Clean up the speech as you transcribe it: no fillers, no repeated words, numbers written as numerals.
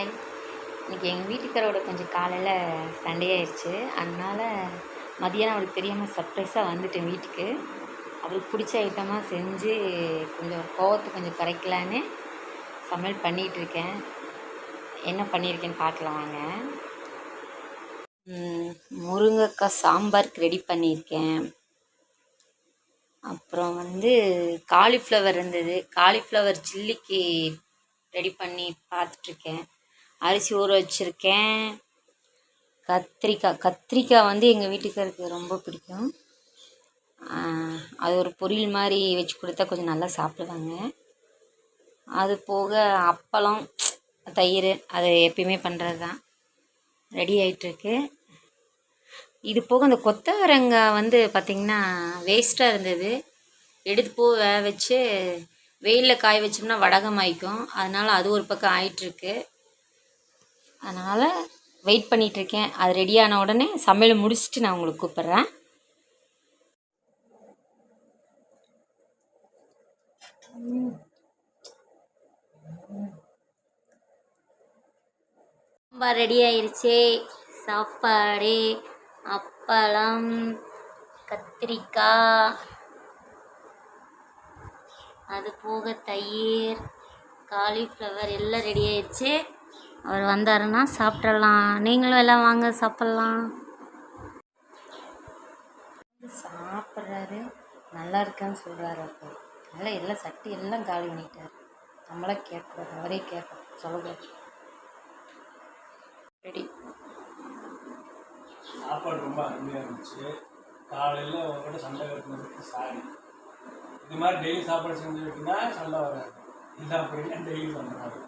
Hi. இன்றைக்கி எங்கள் வீட்டுக்காரோட கொஞ்சம் காலையில் சண்டே ஆயிடுச்சு. அதனால் மதியானம் அவருக்கு தெரியாமல் சர்ப்ரைஸாக வந்துட்டேன் வீட்டுக்கு. அவருக்கு பிடிச்ச ஐட்டமாக செஞ்சு கொஞ்சம் கோவத்தை கொஞ்சம் குறைக்கலான்னு சமையல் பண்ணிகிட்ருக்கேன். என்ன பண்ணியிருக்கேன்னு பார்க்கலாம் வாங்க. முருங்கைக்காய் சாம்பாருக்கு ரெடி பண்ணியிருக்கேன். அப்புறம் காலிஃப்ளவர் இருந்தது, காலிஃப்ளவர் சில்லிக்கு ரெடி பண்ணி பார்த்துட்ருக்கேன். அரிசி ஊற வச்சுருக்கேன். கத்திரிக்காய் எங்கள் வீட்டுக்காருக்கு ரொம்ப பிடிக்கும். அது ஒரு பொரியல் மாதிரி வச்சு கொடுத்தா கொஞ்சம் நல்லா சாப்பிடுவாங்க. அது போக அப்பளம், தயிர், அது எப்பயுமே பண்ணுறது தான் ரெடி ஆகிட்டுருக்கு. இது போக அந்த கொத்தவரங்காய் பார்த்திங்கன்னா வேஸ்ட்டாக இருந்தது. எடுத்து வேக வச்சு வெயிலில் காய வச்சோம்னா வடகம் ஆயிக்கும். அதனால் அது ஒரு பக்கம் ஆயிட்டுருக்கு. அதனால் வெயிட் பண்ணிகிட்ருக்கேன். அது ரெடியான உடனே சமையல் முடிச்சுட்டு நான் உங்களுக்கு கூப்பிட்றேன். சாம்பார் ரெடி ஆயிடுச்சு. சாப்பாடு, அப்பளம், கத்திரிக்காய், அது போக தயிர், காலிஃப்ளவர் எல்லாம் ரெடி ஆயிடுச்சு. அவர் வந்தாருன்னா சாப்பிட்றலாம். நீங்களும் எல்லாம் வாங்க சாப்பிட்லாம். சாப்பிட்றாரு, நல்லா இருக்கான்னு சொல்கிறாரு. அப்போ அதனால் எல்லாம் சட்டி எல்லாம் காலி பண்ணிட்டார். நம்மளே கேட்கக்கூடாது, அவரே கேட்க சொல்லக்கூடாது. ரெடி. சாப்பாடு ரொம்ப அருமையாக இருந்துச்சு. காலையில் உங்கள்கிட்ட சண்டை கட்டுனதுக்கு சாரி. இது மாதிரி டெய்லி சாப்பாடு செஞ்சு வைக்கினா சண்டை வராது. இல்லை அப்படின்னா டெய்லி வந்துடாது.